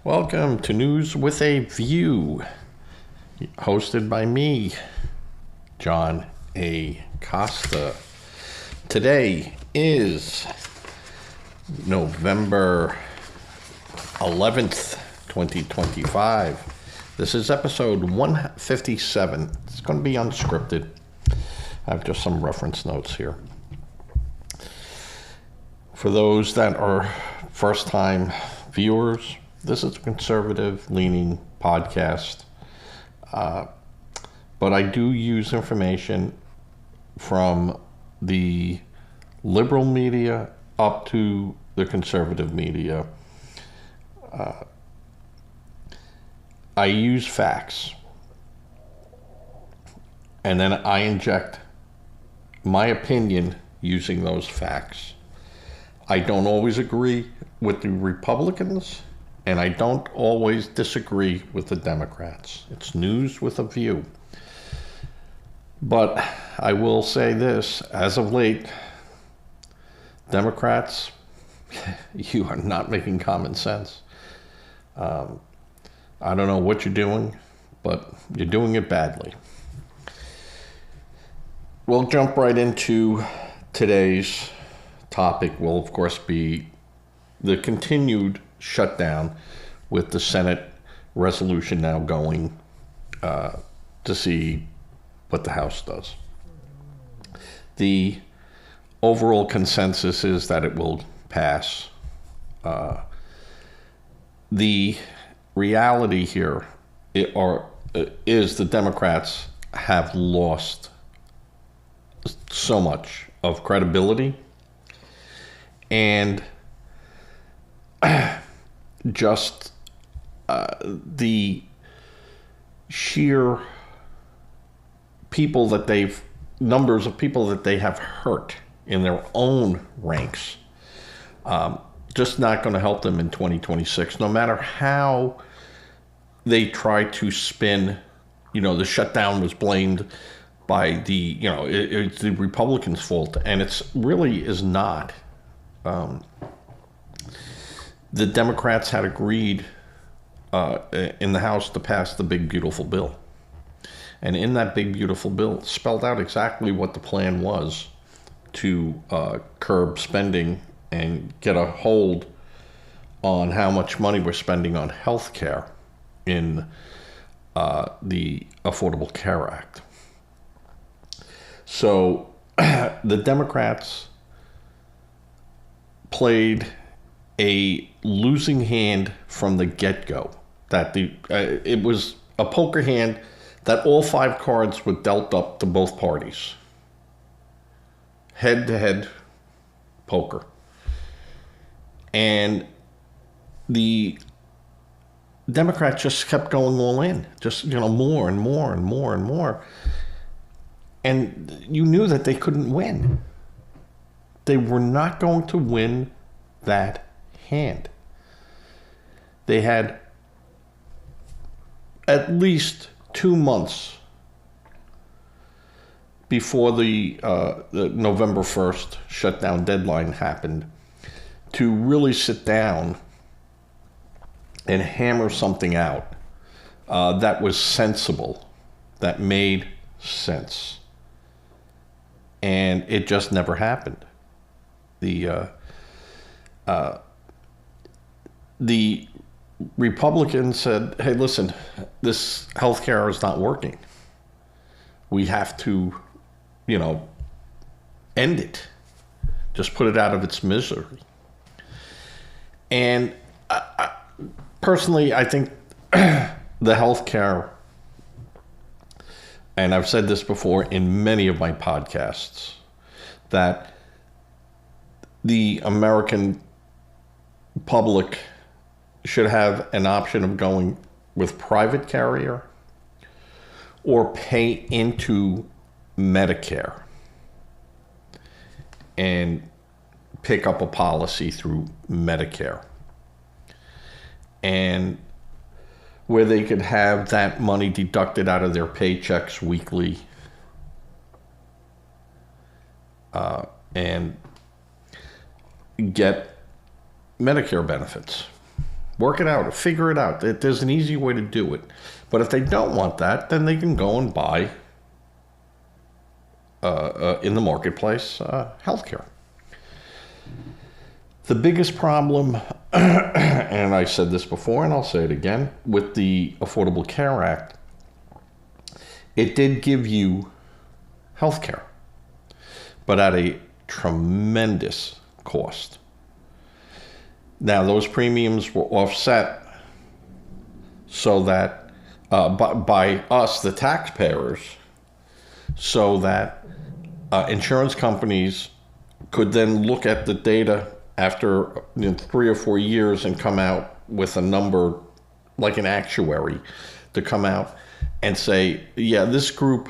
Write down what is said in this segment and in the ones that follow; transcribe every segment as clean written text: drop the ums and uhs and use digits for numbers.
Welcome to News with a View, hosted by me, John A. Costa. Today is November 11th, 2025. This is episode 157. It's going to be unscripted. I have just some reference notes here. For those that are first-time viewers, this is a conservative-leaning podcast, but I do use information from the liberal media up to the conservative media. I use facts, and then I inject my opinion using those facts. I don't always agree with the Republicans, and I don't always disagree with the Democrats. It's news with a view. But I will say this, as of late, Democrats, you are not making common sense. I don't know what you're doing, but you're doing it badly. We'll jump right into today's topic. Will, of course, be the continued shutdown, with the Senate resolution now going to see what the House does. The overall consensus is that it will pass. The reality here is the Democrats have lost so much of credibility and just the sheer numbers of people that they have hurt in their own ranks, just not going to help them in 2026, no matter how they try to spin. The shutdown was blamed by it's the Republicans' fault, and it's really is not. The Democrats had agreed in the House to pass the big, beautiful bill. And in that big, beautiful bill, spelled out exactly what the plan was to curb spending and get a hold on how much money we're spending on health care in the Affordable Care Act. So the Democrats played a losing hand from the get-go. That it was a poker hand that all 5 cards were dealt up to both parties. Head-to-head poker. And the Democrats just kept going all in. Just, more and more and more and more. And you knew that they couldn't win. They were not going to win that hand. They had at least 2 months before the November 1st shutdown deadline happened to really sit down and hammer something out that was sensible, that made sense. And it just never happened. The Republicans said, hey, listen, this healthcare is not working. We have to, end it. Just put it out of its misery. And personally, I think the healthcare, and I've said this before in many of my podcasts, that the American public should have an option of going with private carrier or pay into Medicare and pick up a policy through Medicare, and where they could have that money deducted out of their paychecks weekly, and get Medicare benefits. Work it out. Figure it out. There's an easy way to do it. But if they don't want that, then they can go and buy in the marketplace healthcare. The biggest problem, and I said this before and I'll say it again, with the Affordable Care Act, it did give you healthcare, but at a tremendous cost. Now, those premiums were offset so that by us, the taxpayers, so that insurance companies could then look at the data after 3 or 4 years and come out with a number, like an actuary, to come out and say, yeah, this group,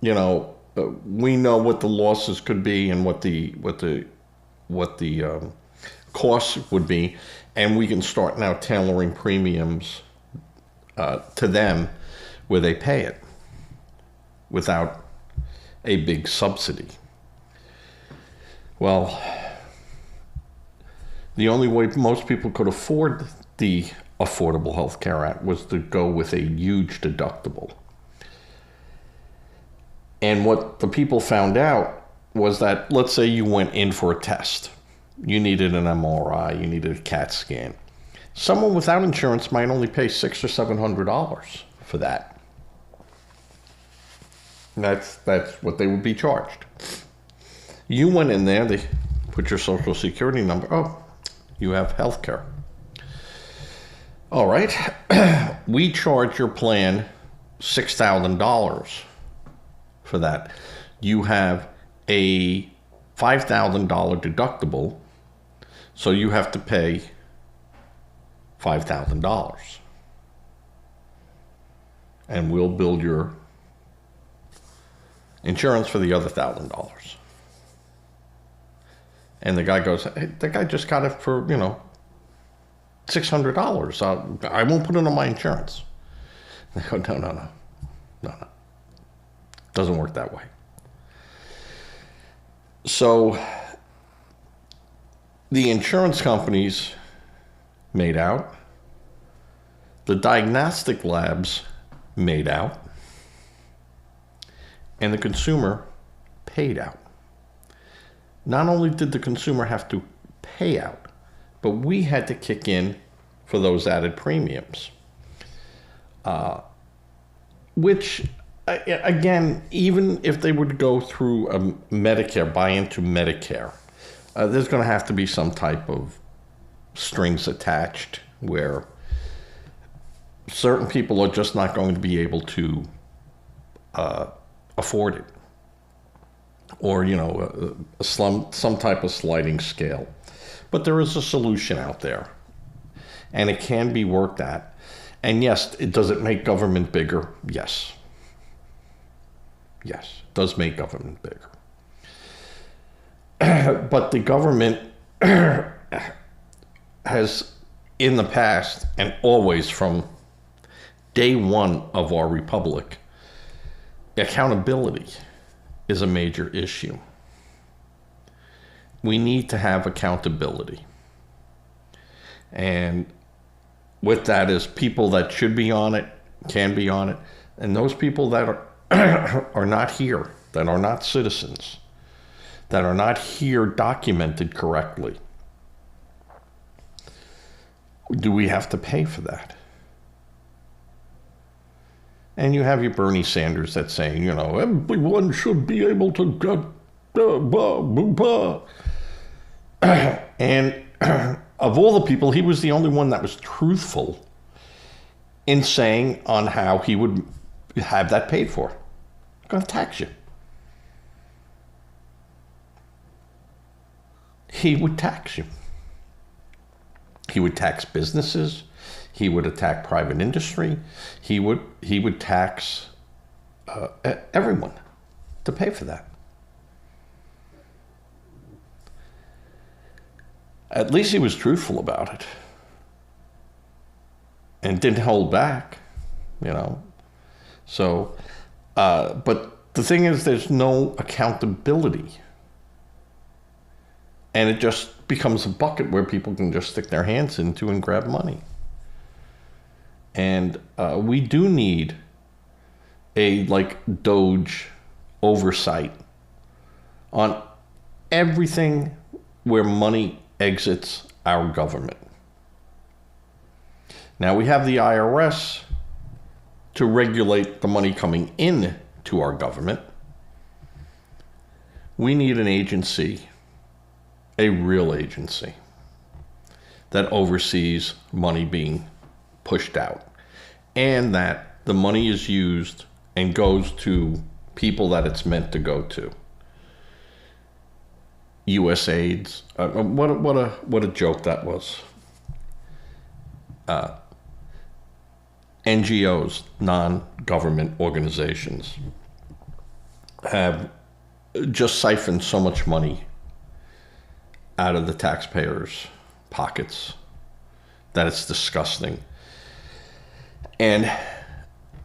we know what the losses could be and what the costs would be, and we can start now tailoring premiums to them where they pay it without a big subsidy. Well, the only way most people could afford the Affordable Health Care Act was to go with a huge deductible. And what the people found out was that, let's say you went in for a test. You needed an MRI, you needed a CAT scan. Someone without insurance might only pay $600 or $700 for that. That's what they would be charged. You went in there, they put your social security number. Oh, you have health care. All right. We charge your plan $6,000 for that. You have a $5,000 deductible, so you have to pay $5,000. And we'll build your insurance for the other $1,000. And the guy goes, hey, the guy just got it for, $600. I won't put it on my insurance. They go, no. Doesn't work that way. So the insurance companies made out. The diagnostic labs made out. And the consumer paid out. Not only did the consumer have to pay out, but we had to kick in for those added premiums. Which, again, even if they would go through a Medicare, buy into Medicare, there's going to have to be some type of strings attached where certain people are just not going to be able to afford it. Or, some type of sliding scale. But there is a solution out there. And it can be worked at. And yes, does it make government bigger? Yes. Yes, it does make government bigger. But the government has, in the past, and always from day one of our republic, accountability is a major issue. We need to have accountability. And with that is people that should be on it, can be on it, and those people that are not here, that are not citizens, that are not here documented correctly. Do we have to pay for that? And you have your Bernie Sanders that's saying, everyone should be able to get And of all the people, he was the only one that was truthful in saying on how he would have that paid for. I'm going to tax you. He would tax you. He would tax businesses. He would attack private industry. He would tax everyone to pay for that. At least he was truthful about it and didn't hold back, So, but the thing is, there's no accountability. And it just becomes a bucket where people can just stick their hands into and grab money. And we do need a Doge oversight on everything where money exits our government. Now we have the IRS to regulate the money coming in to our government. We need an agency, a real agency, that oversees money being pushed out, and that the money is used and goes to people that it's meant to go to. USAID's, what a joke that was. NGOs, non-government organizations, have just siphoned so much money out of the taxpayers' pockets that it's disgusting. And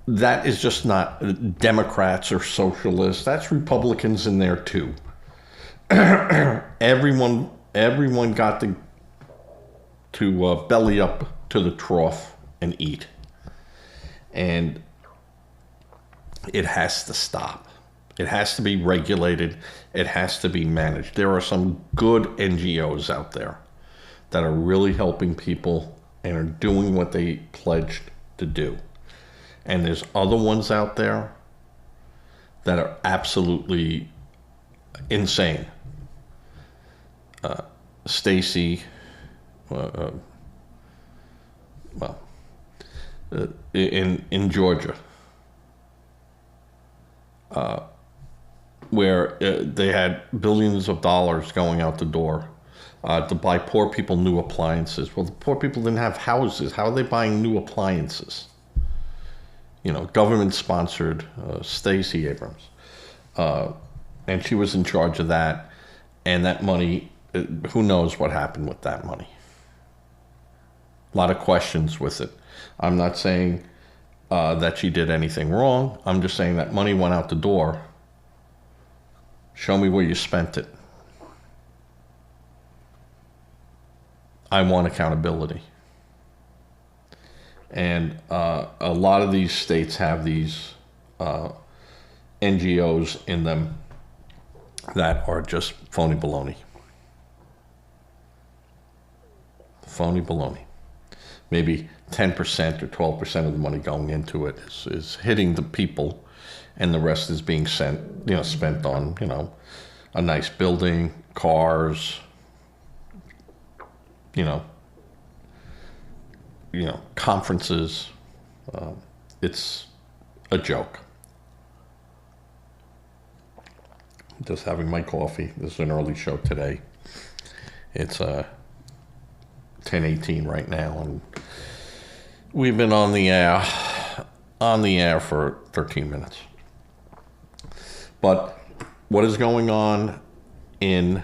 that is just not Democrats or socialists. That's Republicans in there too. Everyone got to belly up to the trough and eat. And it has to stop. It has to be regulated. It has to be managed. There are some good NGOs out there that are really helping people and are doing what they pledged to do. And there's other ones out there that are absolutely insane. Stacy, in Georgia, where they had billions of dollars going out the door to buy poor people new appliances. Well, the poor people didn't have houses. How are they buying new appliances? You know, government-sponsored Stacey Abrams. And she was in charge of that. And that money, who knows what happened with that money? A lot of questions with it. I'm not saying that she did anything wrong. I'm just saying that money went out the door. Show me where you spent it. I want accountability. And a lot of these states have these NGOs in them that are just phony baloney. Phony baloney. Maybe 10% or 12% of the money going into it is hitting the people, and the rest is being spent on, a nice building, cars, conferences. It's a joke. Just having my coffee. This is an early show today. It's 10:18 right now, and we've been on the air for 13 minutes. But what is going on in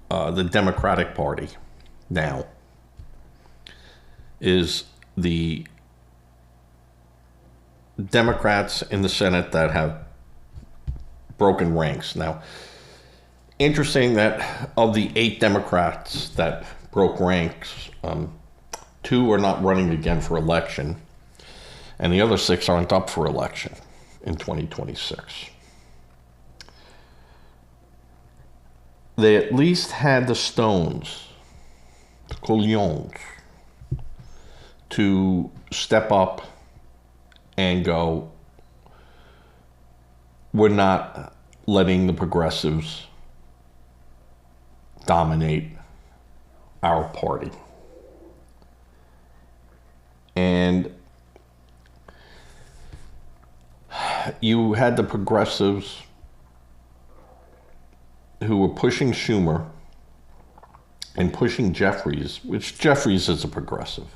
the Democratic Party now is the Democrats in the Senate that have broken ranks. Now, interesting that of the 8 Democrats that broke ranks, 2 are not running again for election, and the other 6 aren't up for election in 2026. They at least had the stones, the couillons, to step up and go, we're not letting the progressives dominate our party. And you had the progressives who were pushing Schumer and pushing Jeffries, which Jeffries is a progressive,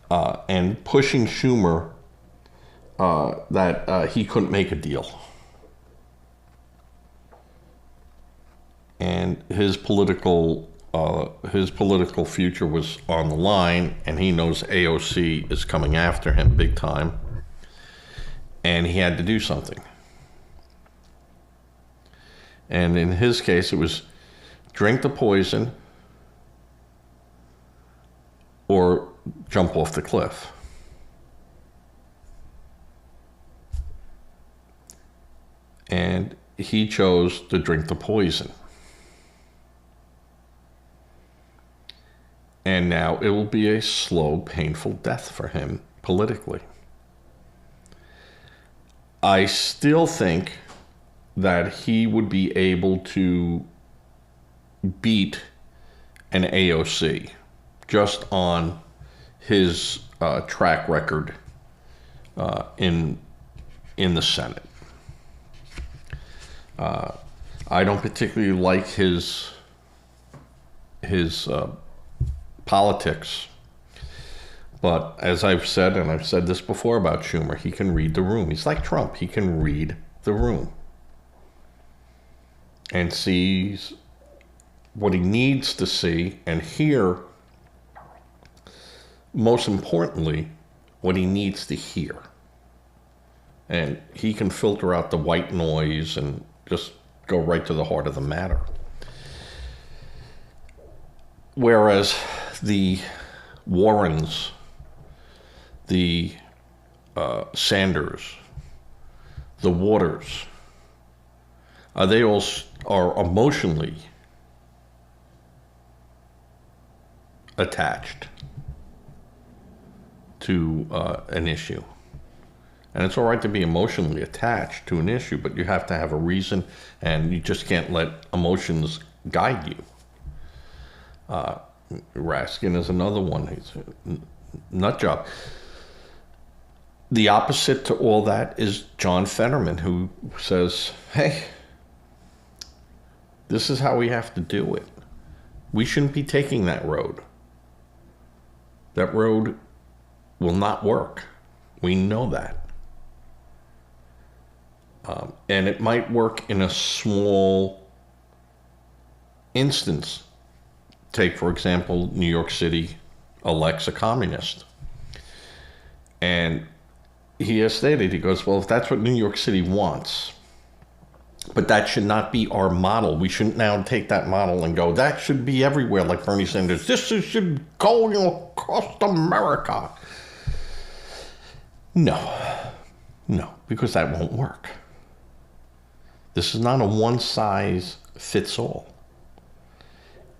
and pushing Schumer that he couldn't make a deal. And his political future was on the line, and he knows AOC is coming after him big time, and he had to do something. And in his case, it was drink the poison, or jump off the cliff. And he chose to drink the poison. And now it will be a slow, painful death for him politically. I still think that he would be able to beat an AOC just on his track record in the Senate. I don't particularly like his politics, but as I've said, and I've said this before about Schumer, he can read the room. He's like Trump. He can read the room and sees what he needs to see and hear, most importantly, what he needs to hear. And he can filter out the white noise and just go right to the heart of the matter. Whereas the Warrens, the Sanders, the Waters, they all are emotionally attached to an issue. And it's all right to be emotionally attached to an issue, but you have to have a reason, and you just can't let emotions guide you. Raskin is another one. He's a nut job. The opposite to all that is John Fetterman, who says, hey, this is how we have to do it. We shouldn't be taking that road. That road will not work. We know that. And it might work in a small instance. Take, for example, New York City elects a communist. And he has stated, he goes, well, if that's what New York City wants, but that should not be our model. We shouldn't now take that model and go, that should be everywhere, like Bernie Sanders. Should go across America. No, because that won't work. This is not a one-size-fits-all.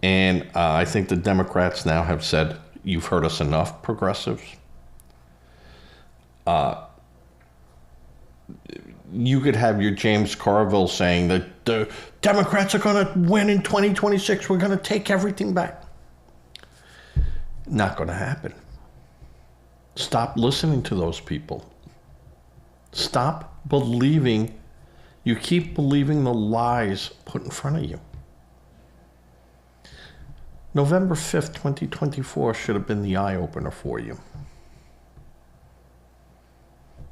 And I think the Democrats now have said, you've heard us enough, progressives. You could have your James Carville saying that the Democrats are going to win in 2026. We're going to take everything back. Not going to happen. Stop listening to those people. Stop believing. You keep believing the lies put in front of you. November 5th, 2024 should have been the eye-opener for you.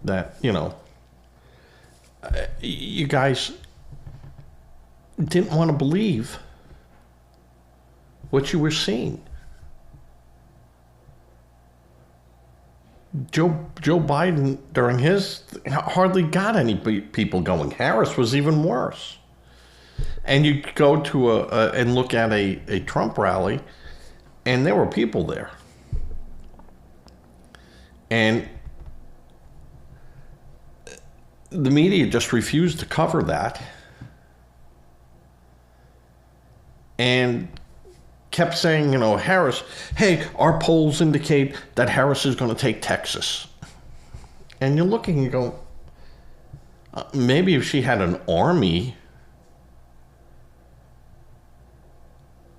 That, you guys didn't want to believe what you were seeing. Joe Biden, during his, hardly got any people going. Harris was even worse. And you go to and look at a Trump rally, and there were people there. And the media just refused to cover that and kept saying, Harris, hey, our polls indicate that Harris is going to take Texas. And you're looking and you go, maybe if she had an army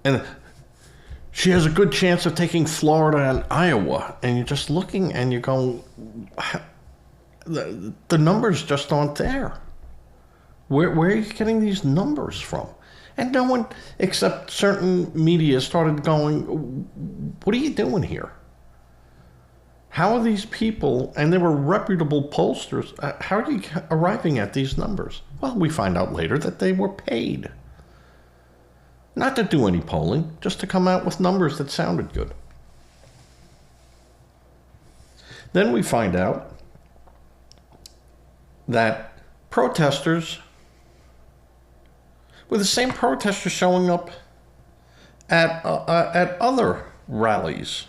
and she has a good chance of taking Florida and Iowa, and you're just looking and you're going, the numbers just aren't there. Where are you getting these numbers from? And no one except certain media started going, what are you doing here? How are these people, and they were reputable pollsters, how are you arriving at these numbers? Well, we find out later that they were paid. Not to do any polling, just to come out with numbers that sounded good. Then we find out that protesters were the same protesters showing up at other rallies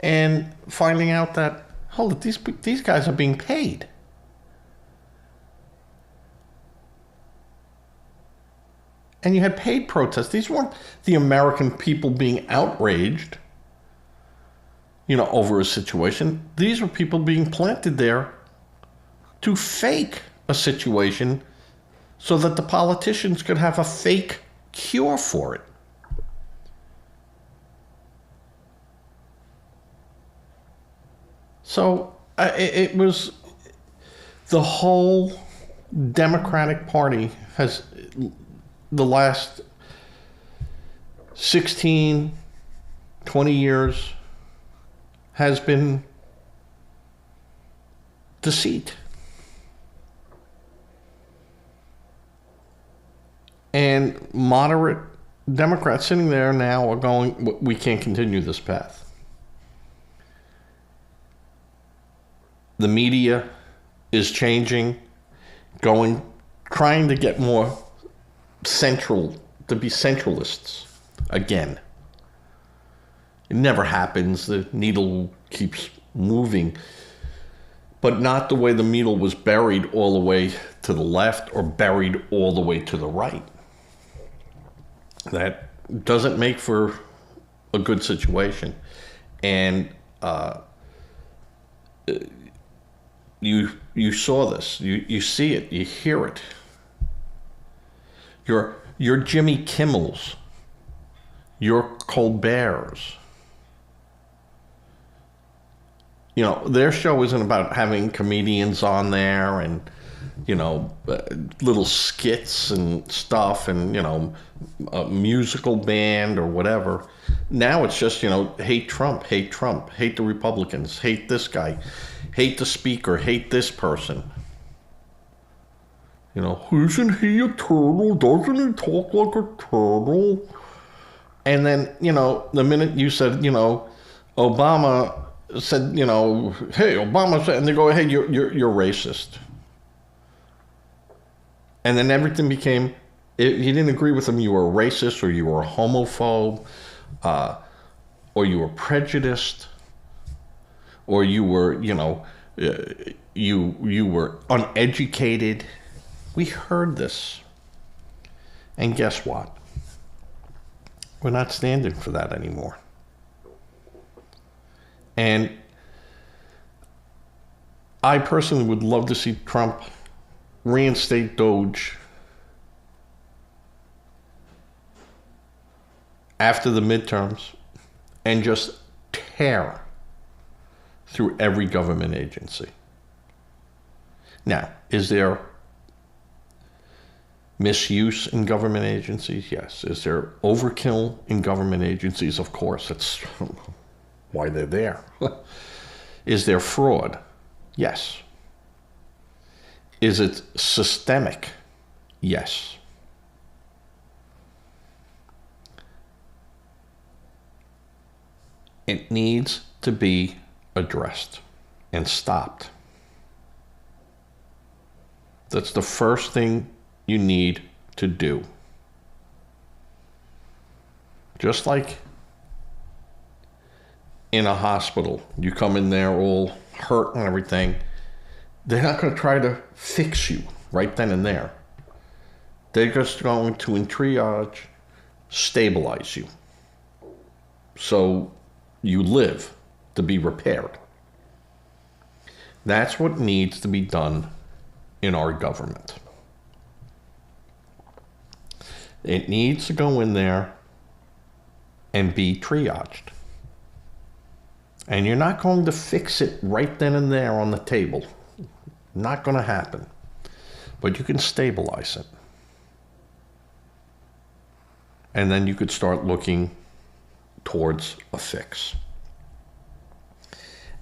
and finding out that, hold it, these guys are being paid. And you had paid protests. These weren't the American people being outraged, over a situation. These were people being planted there to fake a situation so that the politicians could have a fake cure for it. So it was the whole Democratic Party has, the last 16, 20 years, has been deceit. And moderate Democrats sitting there now are going, we can't continue this path. The media is changing, trying to get more to be centralists again. It never happens. The needle keeps moving, but not the way the needle was buried all the way to the left or buried all the way to the right. That doesn't make for a good situation. And you saw this. You see it. You hear it. Your Jimmy Kimmels, your Colberts. Their show isn't about having comedians on there and, little skits and stuff and, a musical band or whatever. Now it's just, hate Trump, hate the Republicans, hate this guy, hate the speaker, hate this person. Isn't he a turtle? Doesn't he talk like a turtle? And then, the minute you said, Obama said, hey, Obama said, and they go, hey, you're racist. And then everything became, if you didn't agree with him, you were a racist, or you were a homophobe, or you were prejudiced, or you were, you were uneducated. We heard this. And guess what? We're not standing for that anymore. And I personally would love to see Trump reinstate Doge after the midterms and just tear through every government agency. Now, is there misuse in government agencies? Yes. Is there overkill in government agencies? Of course. That's why they're there. Is there fraud? Yes. Is it systemic? Yes. It needs to be addressed and stopped. That's the first thing you need to do. Just like in a hospital, you come in there all hurt and everything, they're not going to try to fix you right then and there. They're just going to, in triage, stabilize you so you live to be repaired. That's what needs to be done in our government. It needs to go in there and be triaged. And you're not going to fix it right then and there on the table. Not going to happen. But you can stabilize it. And then you could start looking towards a fix.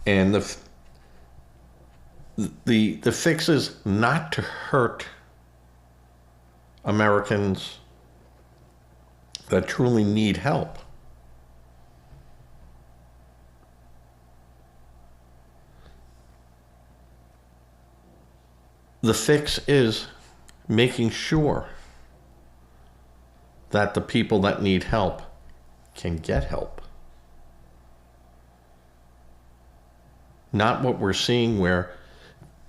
And the fix is not to hurt Americans that truly need help. The fix is making sure that the people that need help can get help. Not what we're seeing where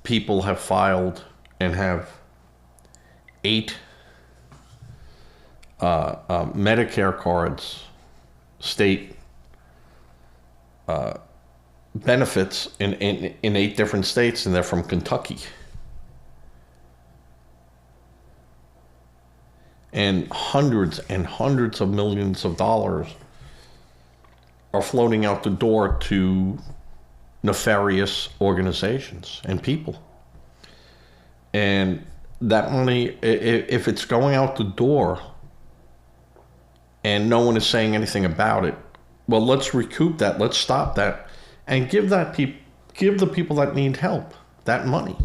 people have filed and have 8 Medicare cards, state benefits in 8 different states, and they're from Kentucky. And hundreds of millions of dollars are floating out the door to nefarious organizations and people. And that money, if it's going out the door and no one is saying anything about it, well, let's recoup that, let's stop that, and give the people that need help that money.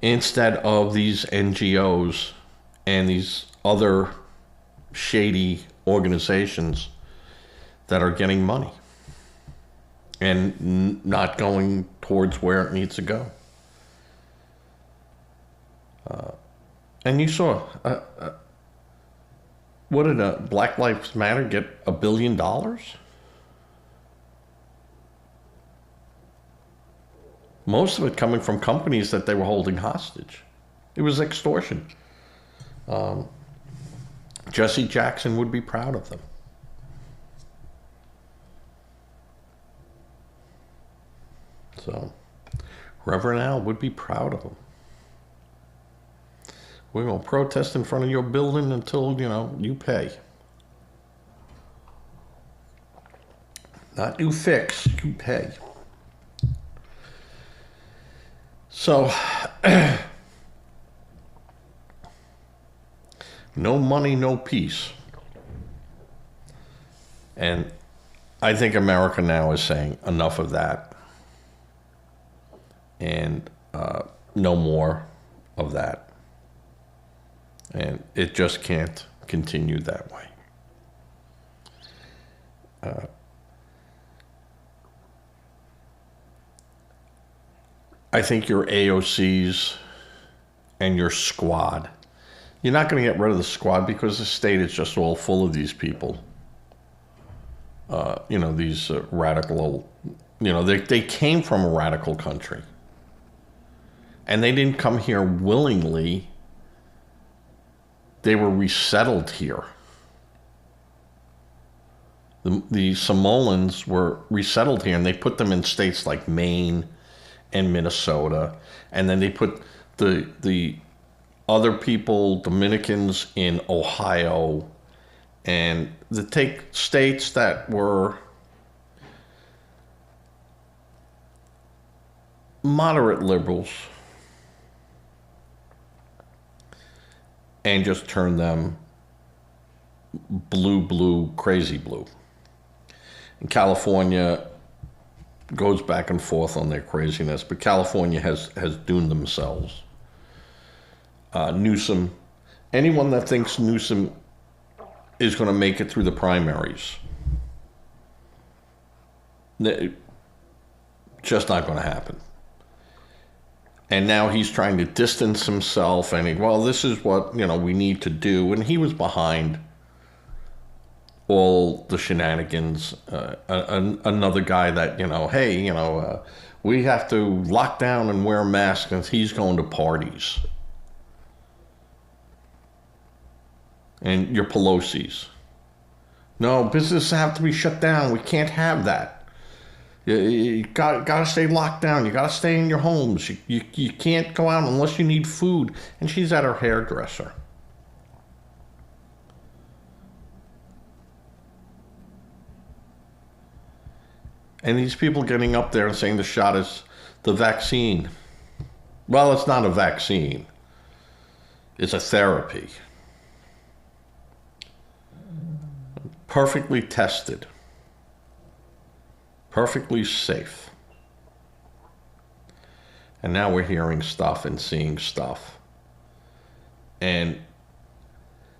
Instead of these NGOs and these other shady organizations that are getting money and not going towards where it needs to go. And you saw, what did Black Lives Matter get, $1 billion? Most of it coming from companies that they were holding hostage. It was extortion. Jesse Jackson would be proud of them. So, Reverend Al would be proud of them. We're going to protest in front of your building until, you pay. Not you fix, you pay. So, no money, no peace. And I think America now is saying enough of that. And no more of that. And it just can't continue that way. I think your AOCs and your squad, you're not going to get rid of the squad because the state is just all full of these people. These radical, they came from a radical country. And they didn't come here willingly. They were resettled here. The Samoans were resettled here, and they put them in states like Maine and Minnesota. And then they put the other people, Dominicans, in Ohio. And they take states that were moderate liberals and just turn them blue, crazy blue. And California goes back and forth on their craziness, but California has doomed themselves. Newsom, anyone that thinks Newsom is going to make it through the primaries, just not going to happen. And now he's trying to distance himself, and this is what, we need to do. And he was behind all the shenanigans. Another guy that, we have to lock down and wear masks, and he's going to parties. And your Pelosi's. No, businesses have to be shut down. We can't have that. You gotta stay locked down. You gotta stay in your homes. You can't go out unless you need food. And she's at her hairdresser. And these people getting up there and saying the shot is the vaccine. Well, it's not a vaccine. It's a therapy. Perfectly tested. Perfectly safe. And now we're hearing stuff and seeing stuff. And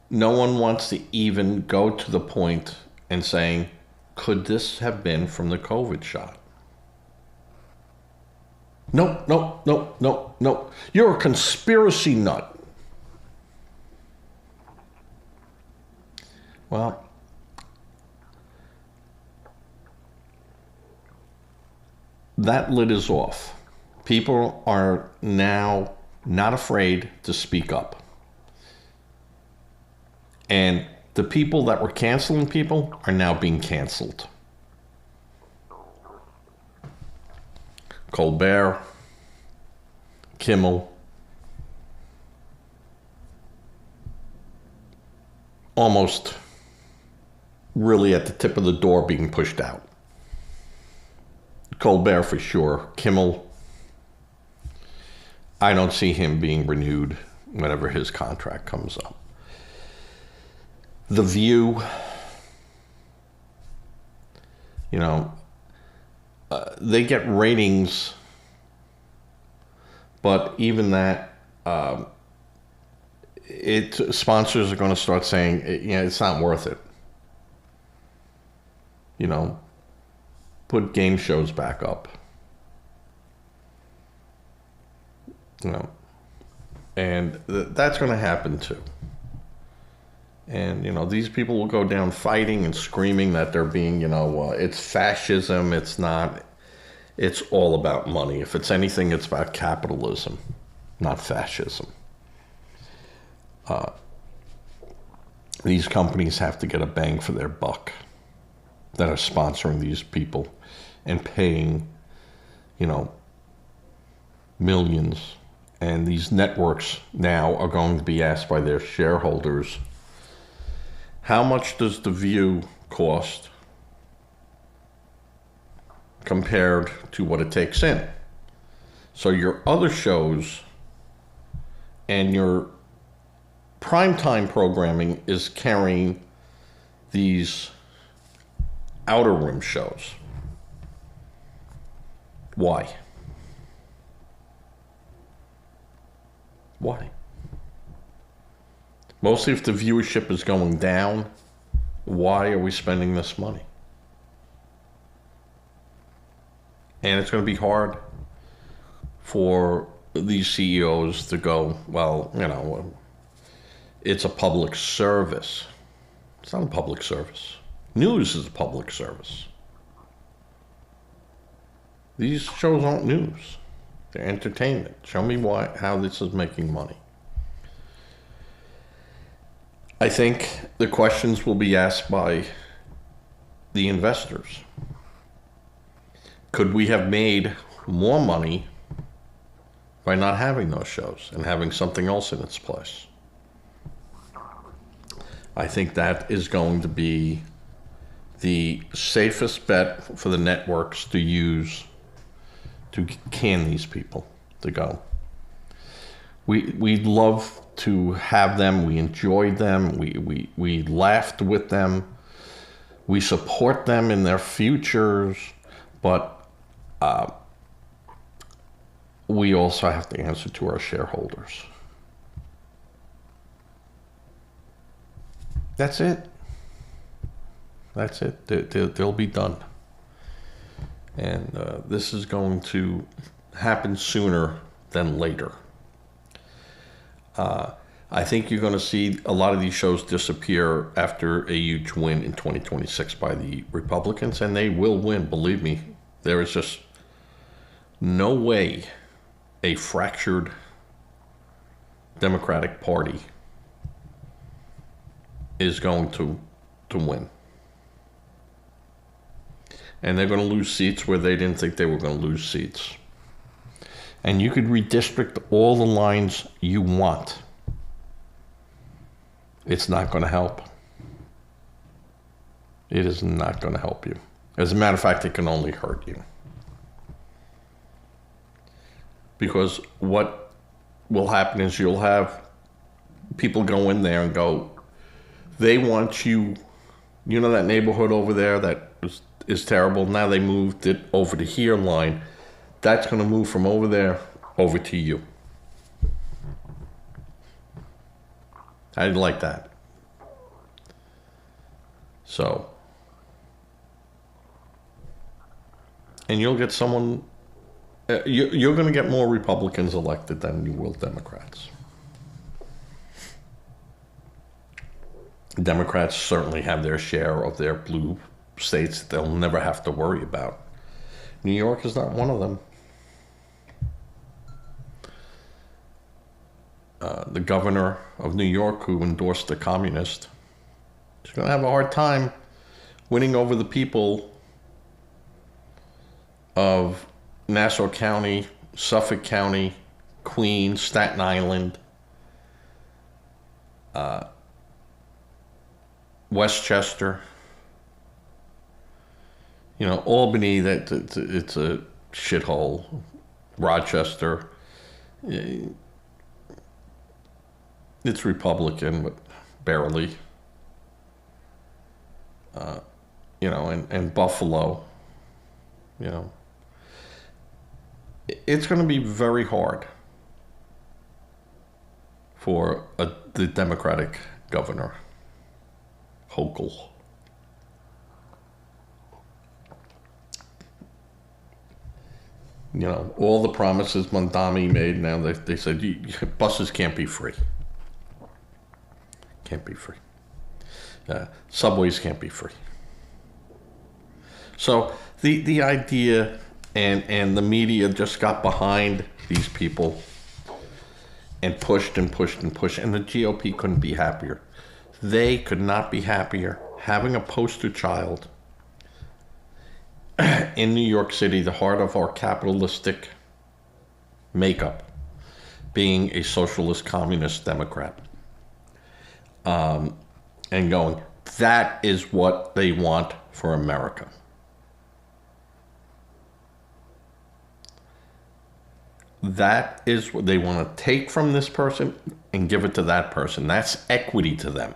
no one wants to even go to the point and saying, could this have been from the COVID shot? No. You're a conspiracy nut. Well, that lid is off. People are now not afraid to speak up. And the people that were canceling people are now being canceled. Colbert, Kimmel, almost really at the tip of the door being pushed out. Colbert for sure. Kimmel, I don't see him being renewed whenever his contract comes up. The View, you know, they get ratings, but even that, sponsors are going to start saying, it's not worth it. You know, put game shows back up. You know, and that's going to happen too. And, you know, these people will go down fighting and screaming that they're being, it's fascism. It's not. It's all about money. If it's anything, it's about capitalism, not fascism. These companies have to get a bang for their buck that are sponsoring these people and paying, millions. And these networks now are going to be asked by their shareholders, how much does The View cost compared to what it takes in? So your other shows and your primetime programming is carrying these outer rim shows. Why? Why? Mostly if the viewership is going down, why are we spending this money? And it's going to be hard for these CEOs to go, well, it's a public service. It's not a public service. News is a public service. These shows aren't news. They're entertainment. Show me how this is making money. I think the questions will be asked by the investors. Could we have made more money by not having those shows and having something else in its place? I think that is going to be the safest bet for the networks to use to can these people to go. We'd love to have them. We enjoyed them. We laughed with them. We support them in their futures, but we also have to answer to our shareholders. That's it. That's it. They'll be done. And this is going to happen sooner than later. I think you're going to see a lot of these shows disappear after a huge win in 2026 by the Republicans, and they will win, believe me. There is just no way a fractured Democratic Party is going to win. And they're going to lose seats where they didn't think they were going to lose seats. And you could redistrict all the lines you want. It's not going to help. It is not going to help you. As a matter of fact, it can only hurt you. Because what will happen is you'll have people go in there and go, they want you, that neighborhood over there that is terrible. Now they moved it over to here line. That's going to move from over there over to you. I didn't like that. So, and you'll get someone, you're going to get more Republicans elected than you will Democrats. Democrats certainly have their share of their blue states that they'll never have to worry about. New York is not one of them. The governor of New York, who endorsed the communist, is going to have a hard time winning over the people of Nassau County, Suffolk County, Queens, Staten Island, Westchester, Albany, it's a shithole. Rochester, it's Republican, but barely. And Buffalo, it's going to be very hard for the Democratic governor, Hochul. All the promises Mondami made, now they said buses can't be free. Can't be free. Subways can't be free. So the idea and the media just got behind these people and pushed and pushed and pushed, and the GOP couldn't be happier. They could not be happier having a poster child in New York City, the heart of our capitalistic makeup, being a socialist, communist Democrat. And going, that is what they want for America. That is what they want to take from this person and give it to that person. That's equity to them.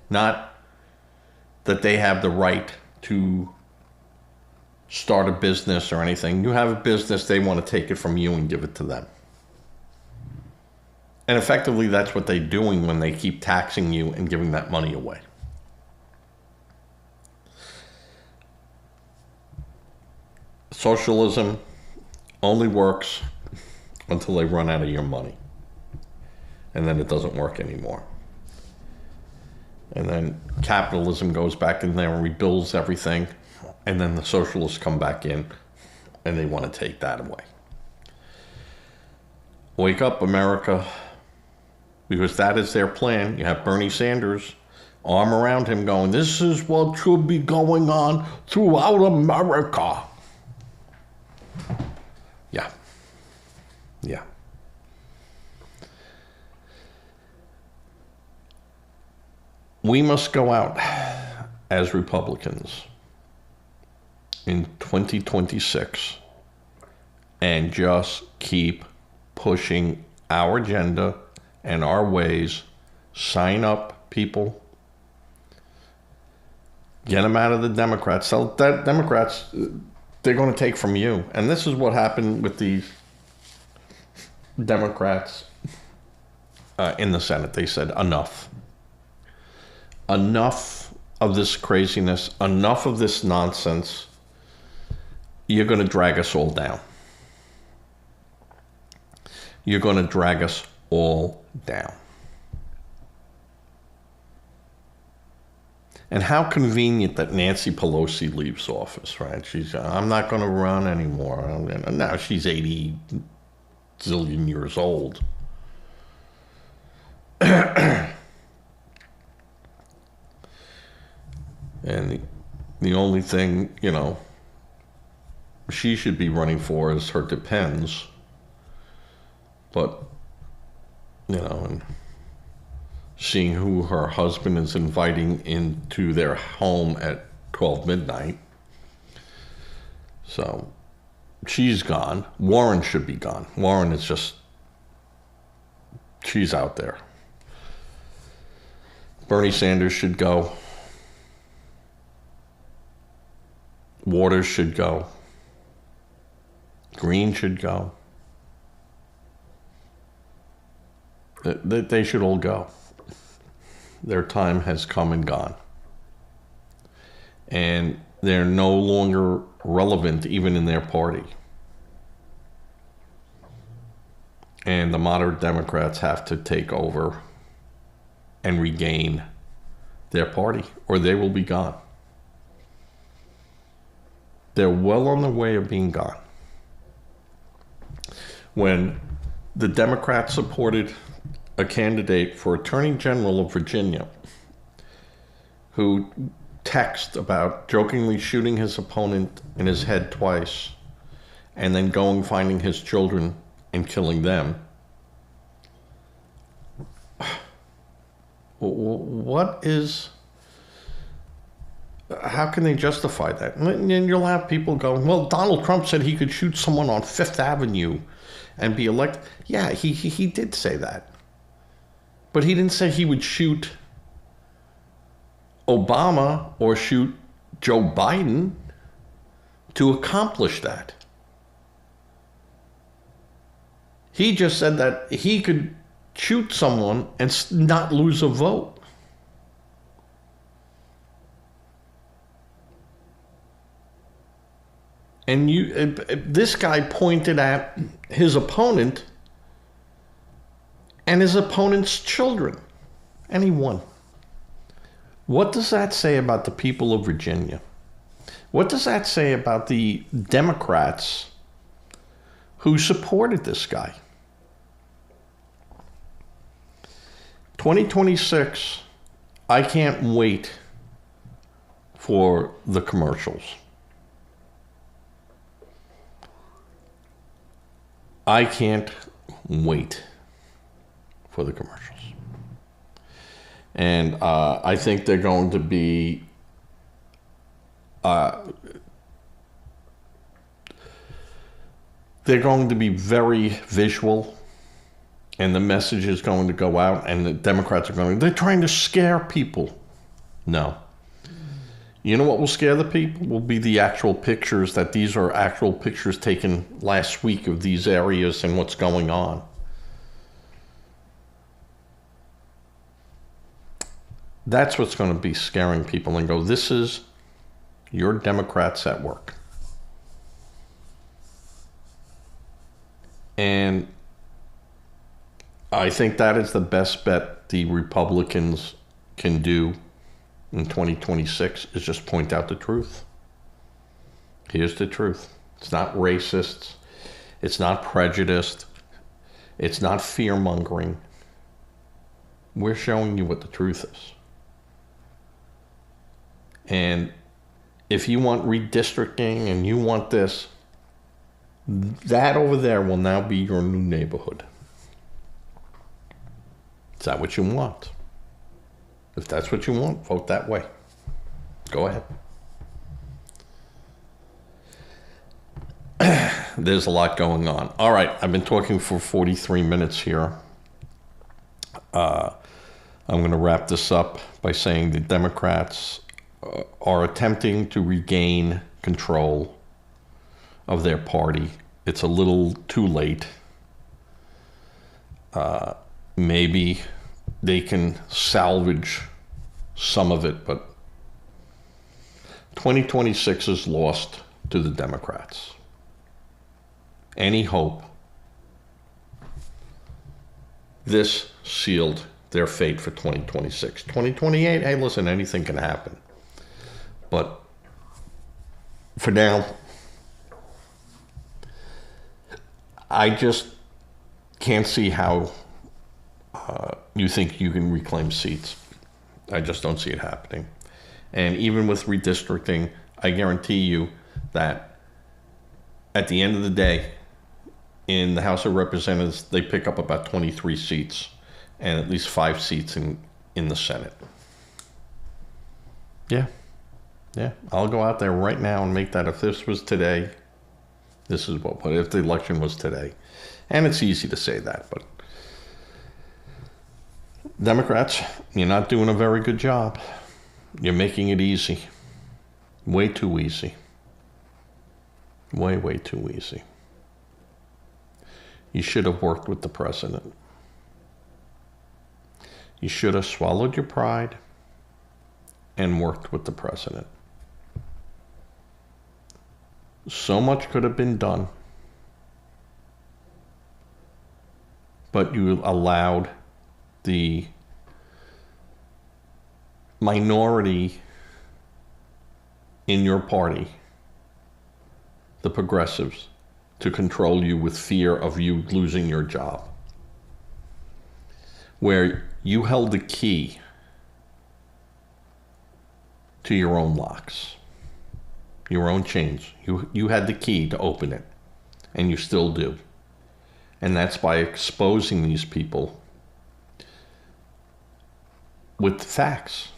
Not that they have the right to start a business or anything. You have a business, they want to take it from you and give it to them. And effectively, that's what they're doing when they keep taxing you and giving that money away. Socialism only works until they run out of your money. And then it doesn't work anymore. And then capitalism goes back in there and rebuilds everything. And then the socialists come back in and they want to take that away. Wake up, America. Because that is their plan. You have Bernie Sanders, arm around him going, this is what should be going on throughout America. Yeah. Yeah. We must go out as Republicans in 2026 and just keep pushing our agenda and our ways. Sign up, people. Get them out of the Democrats. So that Democrats, they're going to take from you. And this is what happened with these Democrats in the Senate. They said, enough. Enough of this craziness. Enough of this nonsense. You're going to drag us all down. You're going to drag us all down. And how convenient that Nancy Pelosi leaves office, right? She's, I'm not going to run anymore. Now she's 80 zillion years old. And the only thing, she should be running for is her depends. But, and seeing who her husband is inviting into their home at 12 midnight. So she's gone. Warren should be gone. Warren is just, she's out there. Bernie Sanders should go. Waters should go. Green should go. They should all go. Their time has come and gone. And they're no longer relevant even in their party. And the moderate Democrats have to take over and regain their party, or they will be gone. They're well on their way of being gone. When the Democrats supported a candidate for Attorney General of Virginia who texted about jokingly shooting his opponent in his head twice and then going finding his children and killing them, how can they justify that? And you'll have people going, well, Donald Trump said he could shoot someone on Fifth Avenue and be elected. Yeah, he did say that. But he didn't say he would shoot Obama or shoot Joe Biden to accomplish that. He just said that he could shoot someone and not lose a vote. And this guy pointed at his opponent and his opponent's children, and he won. What does that say about the people of Virginia? What does that say about the Democrats who supported this guy? 2026, I can't wait for the commercials. I can't wait for the commercials. And I think they're going to be very visual, and the message is going to go out, and the Democrats are they're trying to scare people. No. You know what will scare the people? Will be the actual pictures, that these are actual pictures taken last week of these areas and what's going on. That's what's going to be scaring people and go, this is your Democrats at work. And I think that is the best bet the Republicans can do in 2026, is just point out the truth. Here's the truth. It's not racist. It's not prejudiced. It's not fear-mongering. We're showing you what the truth is. And if you want redistricting and you want this, that over there will now be your new neighborhood. Is that what you want? If that's what you want, vote that way. Go ahead. There's a lot going on. All right, I've been talking for 43 minutes here. I'm going to wrap this up by saying the Democrats are attempting to regain control of their party. It's a little too late. Maybe they can salvage some of it, but 2026 is lost to the Democrats. Any hope? This sealed their fate for 2026. 2028, hey, listen, anything can happen. But for now, I just can't see how you think you can reclaim seats. I just don't see it happening. And even with redistricting, I guarantee you that at the end of the day, in the House of Representatives, they pick up about 23 seats and at least 5 seats in the Senate. Yeah. I'll go out there right now and make that. If this was today, this is what, but if the election was today. And it's easy to say that, but Democrats, you're not doing a very good job. You're making it easy. Way too easy. Way too easy. You should have worked with the president. You should have swallowed your pride and worked with the president. So much could have been done, but you allowed the minority in your party the progressives, to control you with fear of you losing your job. Where you held the key to your own locks, your own chains. You had the key to open it, and you still do. And that's by exposing these people with facts.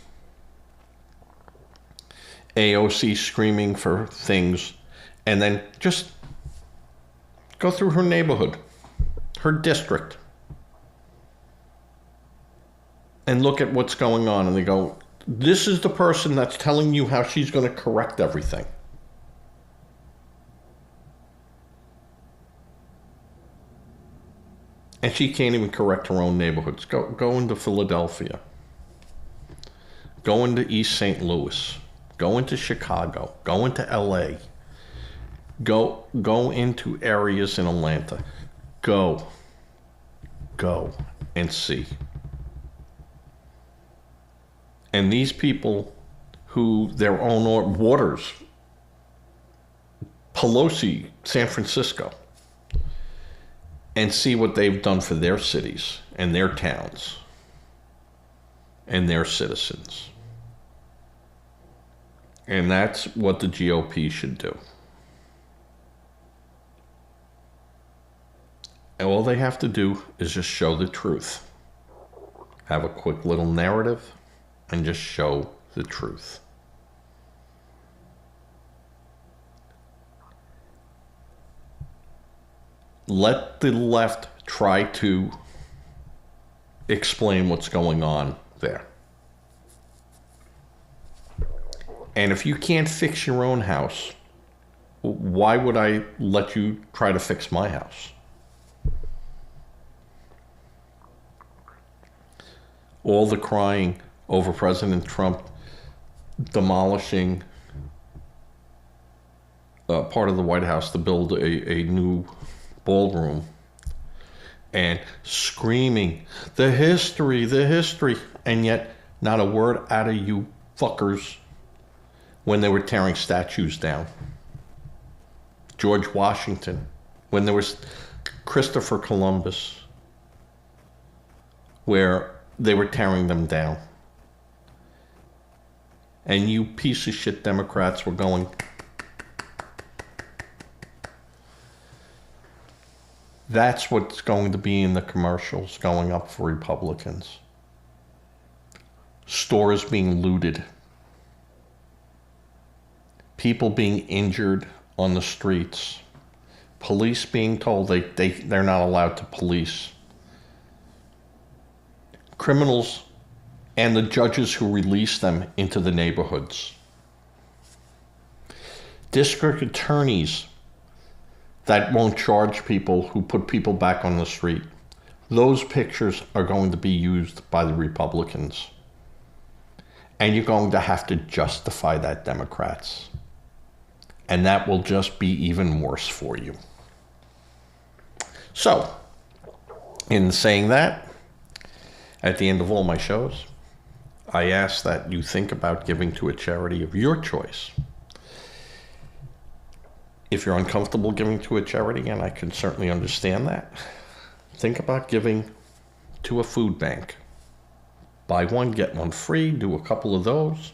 AOC screaming for things, and then just go through her neighborhood, her district, and look at what's going on, and they go, this is the person that's telling you how she's going to correct everything. And she can't even correct her own neighborhoods. Go into Philadelphia. Go into East St. Louis. Go into Chicago. Go into LA. Go into areas in Atlanta. Go and see. And these people who their own waters, Pelosi, San Francisco, and see what they've done for their cities and their towns and their citizens. And that's what the GOP should do. And all they have to do is just show the truth. Have a quick little narrative and just show the truth. Let the left try to explain what's going on there. And if you can't fix your own house, why would I let you try to fix my house? All the crying over President Trump demolishing part of the White House to build a new ballroom, and screaming, the history, and yet not a word out of you fuckers when they were tearing statues down. George Washington, when there was Christopher Columbus, where they were tearing them down. And you piece of shit Democrats were going, that's what's going to be in the commercials going up for Republicans. Stores being looted. People being injured on the streets. Police being told they're not allowed to police. Criminals and the judges who release them into the neighborhoods. District attorneys that won't charge people who put people back on the street. Those pictures are going to be used by the Republicans. And you're going to have to justify that, Democrats. And that will just be even worse for you. So, in saying that, at the end of all my shows, I ask that you think about giving to a charity of your choice. If you're uncomfortable giving to a charity, and I can certainly understand that, think about giving to a food bank. Buy one, get one free, do a couple of those,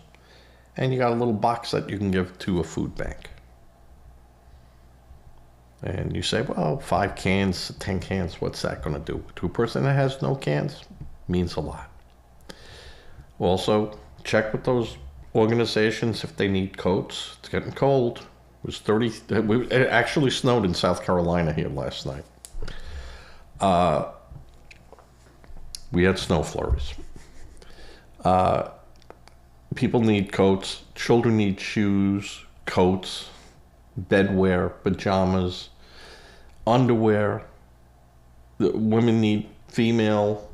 and you got a little box that you can give to a food bank. And you say, well, 5 cans, 10 cans, what's that going to do? To a person that has no cans, means a lot. Also, check with those organizations if they need coats. It's getting cold. It was 30. It actually snowed in South Carolina here last night. We had snow flurries. People need coats. Children need shoes, coats, bedwear, pajamas, underwear. The women need female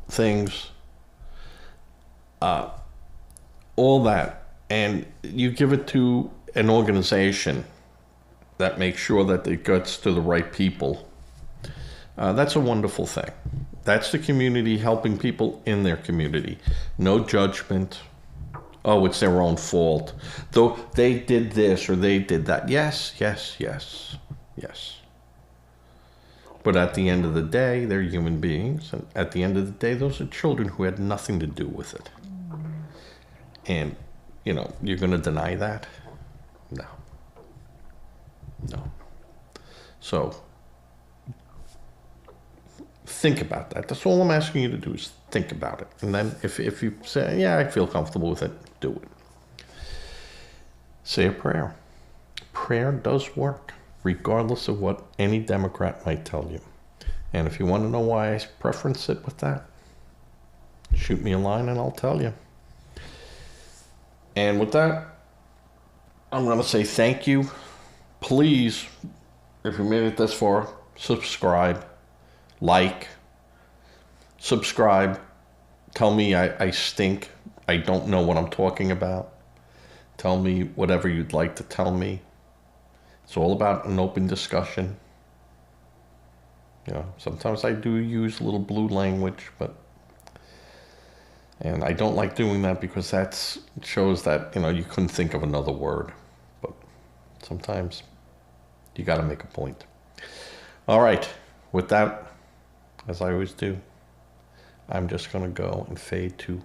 things. All that. And you give it to an organization that makes sure that it gets to the right people. That's a wonderful thing. That's the community helping people in their community. No judgment. Oh, it's their own fault. Though they did this or they did that. Yes, yes, yes, yes. But at the end of the day, they're human beings. And at the end of the day, those are children who had nothing to do with it. And, you know, you're going to deny that? No. No. So, think about that. That's all I'm asking you to do is think about it. And then if you say, yeah, I feel comfortable with it, do it. Say a prayer. Prayer does work, regardless of what any Democrat might tell you. And if you want to know why I preference it with that, shoot me a line and I'll tell you. And with that, I'm going to say thank you. Please, if you made it this far, subscribe, like, subscribe. Tell me I stink. I don't know what I'm talking about. Tell me whatever you'd like to tell me. It's all about an open discussion. You know, sometimes I do use a little blue language, and I don't like doing that because that shows that, you know, you couldn't think of another word. But sometimes you got to make a point. All right. With that, as I always do, I'm just going to go and fade to